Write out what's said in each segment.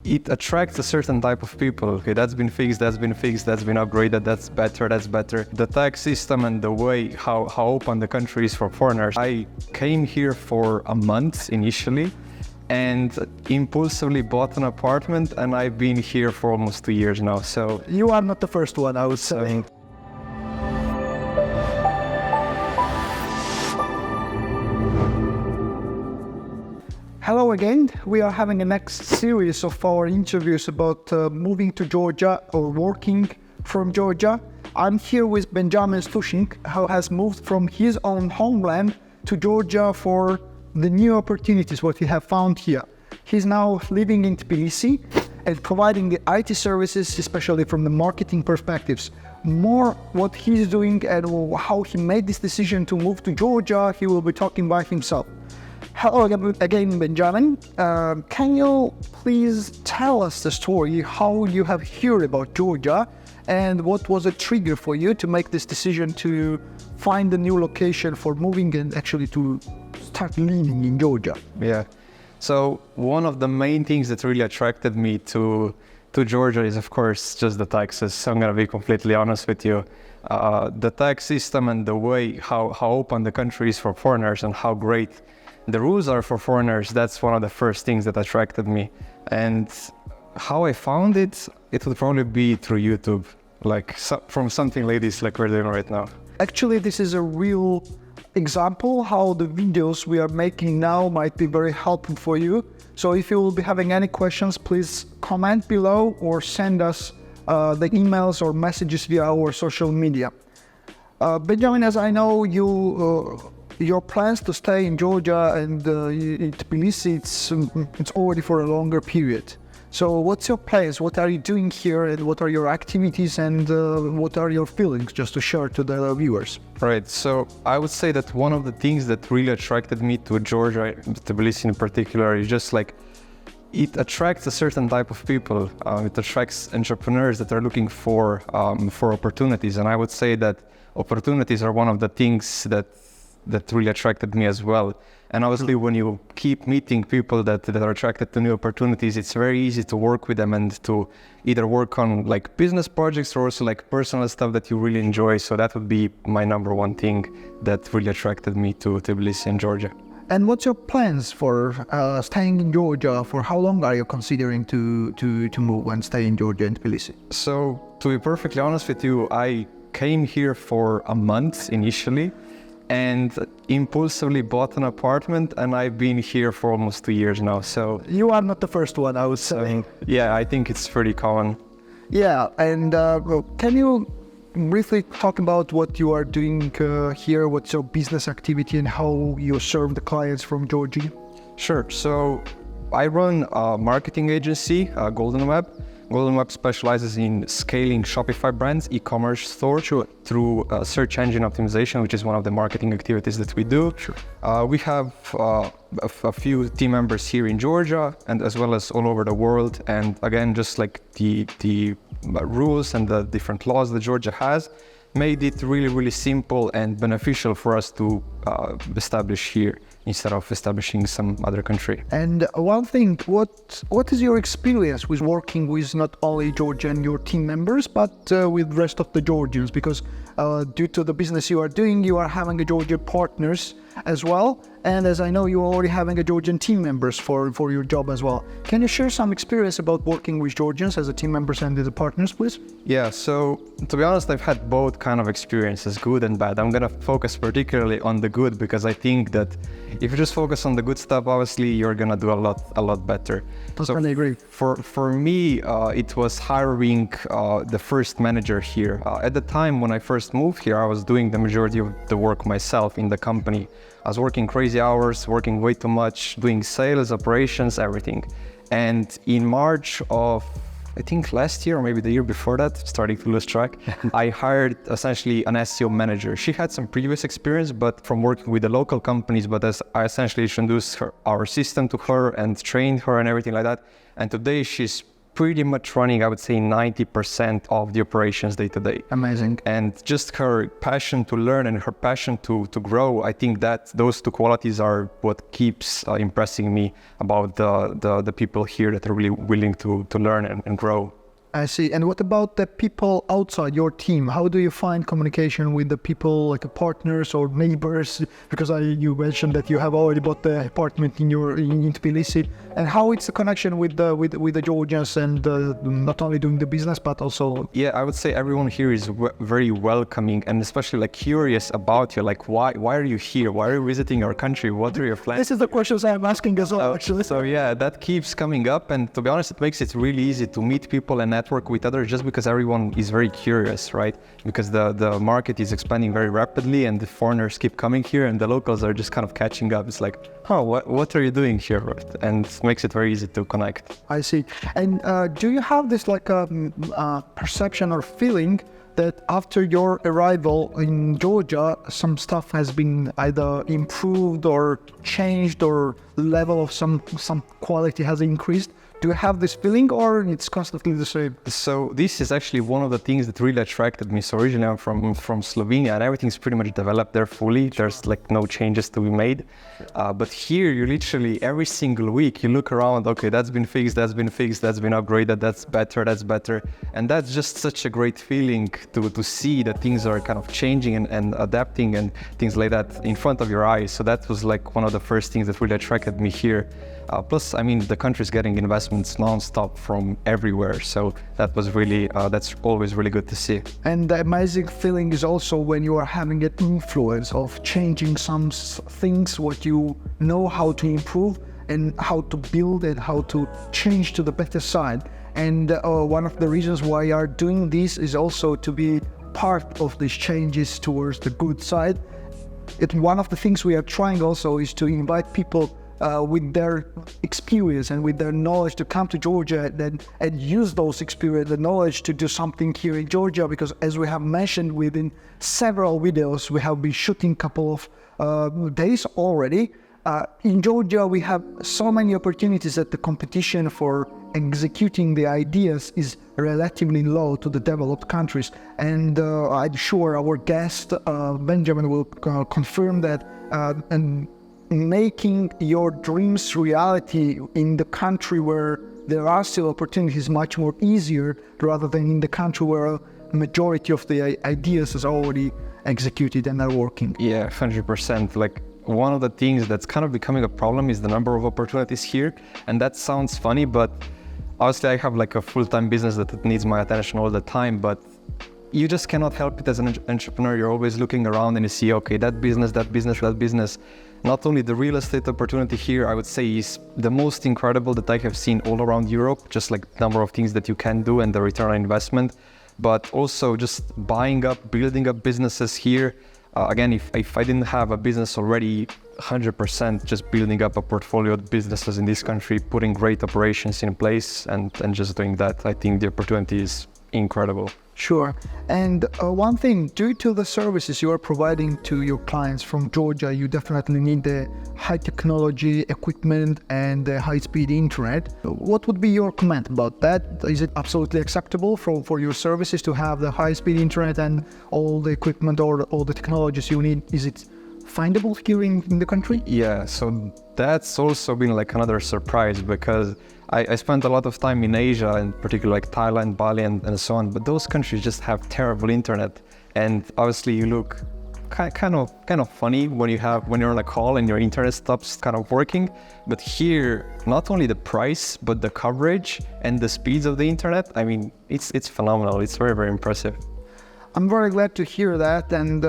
it attracts a certain type of people. Okay, that's been fixed, that's been upgraded, that's better. The tax system and the way how open the country is for foreigners. I came here for a month initially and impulsively bought an apartment, and I've been here for almost 2 years now. So you are not the first one, I would say. Hello again. We are having a next series of our interviews about moving to Georgia or working from Georgia. I'm here with Benjamin Strusnik, who has moved from his own homeland to Georgia for the new opportunities what he have found here. He's now living in Tbilisi and providing the IT services, especially from the marketing perspectives. More what he's doing and how he made this decision to move to Georgia, he will be talking by himself. Hello again, Benjamin. Can you please tell us the story, how you have heard about Georgia and what was a trigger for you to make this decision to find a new location for moving and actually to start living in Georgia? Yeah. So one of the main things that really attracted me to Georgia is, of course, just the taxes. I'm going to be completely honest with you. The tax system and the way how open the country is for foreigners and how great the rules are for foreigners, that's one of the first things that attracted me. And how I found it would probably be through YouTube, from something like this, like we're doing right now. Actually, this is a real example how the videos we are making now might be very helpful for you. So if you will be having any questions, please comment below or send us the emails or messages via our social media. Benjamin, as I know, your plans to stay in Georgia and in Tbilisi, it's already for a longer period. So what's your plans? What are you doing here and what are your activities and what are your feelings, just to share to the viewers? Right, so I would say that one of the things that really attracted me to Georgia, Tbilisi in particular, is just it attracts a certain type of people. It attracts entrepreneurs that are looking for opportunities, and I would say that opportunities are one of the things that really attracted me as well. And obviously when you keep meeting people that are attracted to new opportunities, it's very easy to work with them and to either work on business projects or also personal stuff that you really enjoy. So that would be my number one thing that really attracted me to Tbilisi and Georgia. And what's your plans for staying in Georgia? For how long are you considering to move and stay in Georgia and Tbilisi? So to be perfectly honest with you, I came here for a month initially and impulsively bought an apartment, and I've been here for almost 2 years now. So you are not the first one, I would say. Yeah, I think it's pretty common. Yeah, and can you briefly talk about what you are doing here? What's your business activity and how you serve the clients from Georgia? Sure. So I run a marketing agency, Golden Web. Golden Web specializes in scaling Shopify brands, e-commerce store through search engine optimization, which is one of the marketing activities that we do. Sure. We have a few team members here in Georgia and as well as all over the world. And again, just the rules and the different laws that Georgia has made it really, really simple and beneficial for us to establish here instead of establishing some other country. And one thing, what is your experience with working with not only Georgia and your team members, but with the rest of the Georgians? Because due to the business you are doing, you are having a Georgian partners as well. And as I know, you're already having a Georgian team members for your job as well. Can you share some experience about working with Georgians as a team members and as a partners, please? Yeah, so to be honest, I've had both kind of experiences, good and bad. I'm gonna focus particularly on the good because I think that if you just focus on the good stuff, obviously you're gonna do a lot better. Totally agree. For me, it was hiring the first manager here. At the time when I first moved here, I was doing the majority of the work myself in the company. I was working crazy hours, working way too much, doing sales, operations, everything. And in March of, I think last year or maybe the year before that, starting to lose track, I hired essentially an SEO manager. She had some previous experience, but from working with the local companies, but as I essentially introduced our system to her and trained her and everything like that. And today she's pretty much running, I would say, 90% of the operations day to day. Amazing. And just her passion to learn and her passion to grow, I think that those two qualities are what keeps impressing me about the people here that are really willing to learn and grow. I see. And what about the people outside your team? How do you find communication with the people, like partners or neighbors? Because you mentioned that you have already bought the apartment in Tbilisi. And how it's the connection with the Georgians and not only doing the business but also? Yeah, I would say everyone here is very welcoming and especially like curious about you. Like, why are you here? Why are you visiting our country? What are your plans? This is the questions I'm asking as well, actually. So yeah, that keeps coming up. And to be honest, it makes it really easy to meet people and network with others just because everyone is very curious, right? Because the market is expanding very rapidly and the foreigners keep coming here and the locals are just kind of catching up. It's like, oh, what are you doing here? And it makes it very easy to connect. I see. And do you have this like perception or feeling that after your arrival in Georgia, some stuff has been either improved or changed or level of some quality has increased? Do you have this feeling or it's constantly the same? So this is actually one of the things that really attracted me. So originally I'm from Slovenia and everything's pretty much developed there fully. There's like no changes to be made. But here you literally every single week you look around, okay, that's been fixed, that's been upgraded, that's better. And that's just such a great feeling to see that things are kind of changing and adapting and things like that in front of your eyes. So that was like one of the first things that really attracted me here. Plus, I mean, the country's getting investments non-stop from everywhere. So that was really, that's always really good to see. And the amazing feeling is also when you are having an influence of changing some things, what you know how to improve and how to build and how to change to the better side. And one of the reasons why you are doing this is also to be part of these changes towards the good side. One of the things we are trying also is to invite people with their experience and with their knowledge to come to Georgia and use those experience and knowledge to do something here in Georgia, because as we have mentioned within several videos, we have been shooting a couple of days already. In Georgia, we have so many opportunities that the competition for executing the ideas is relatively low to the developed countries. And I'm sure our guest, Benjamin, will confirm that. And making your dreams reality in the country where there are still opportunities much more easier rather than in the country where a majority of the ideas is already executed and are working. Yeah, 100%. Like one of the things that's kind of becoming a problem is the number of opportunities here. And that sounds funny, but obviously I have like a full-time business that needs my attention all the time, but you just cannot help it as an entrepreneur. You're always looking around and you see, okay, that business. Not only the real estate opportunity here, I would say, is the most incredible that I have seen all around Europe, just like the number of things that you can do and the return on investment, but also just building up businesses here. Again, if I didn't have a business already, 100% just building up a portfolio of businesses in this country, putting great operations in place and just doing that, I think the opportunity is incredible. Sure. And one thing, due to the services you are providing to your clients from Georgia, you definitely need the high technology equipment and the high-speed internet. What would be your comment about that? Is it absolutely acceptable for your services to have the high-speed internet and all the equipment or all the technologies you need? Is it findable here in the country? Yeah, so that's also been like another surprise, because I spent a lot of time in Asia, in particular like Thailand, Bali and so on, but those countries just have terrible internet. And obviously you look kind of funny when you're on a call and your internet stops kind of working. But here, not only the price, but the coverage and the speeds of the internet, I mean, it's phenomenal. It's very, very impressive. I'm very glad to hear that. And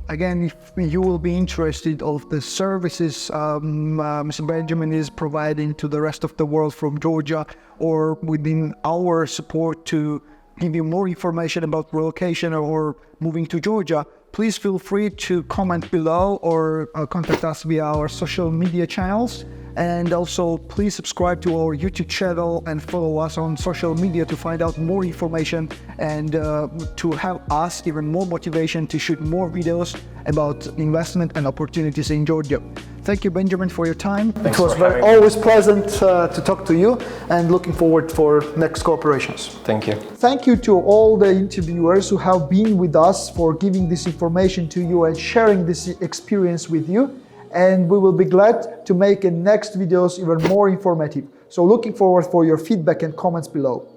again, if you will be interested of the services Mr. Benjamin is providing to the rest of the world from Georgia, or within our support to give you more information about relocation or moving to Georgia, please feel free to comment below or contact us via our social media channels. And also, please subscribe to our YouTube channel and follow us on social media to find out more information and to have us even more motivation to shoot more videos about investment and opportunities in Georgia. Thank you, Benjamin, for your time. Thanks it was always pleasant to talk to you, and looking forward for next cooperations. Thank you. Thank you to all the interviewers who have been with us for giving this information to you and sharing this experience with you. And we will be glad to make next videos even more informative. So looking forward for your feedback and comments below.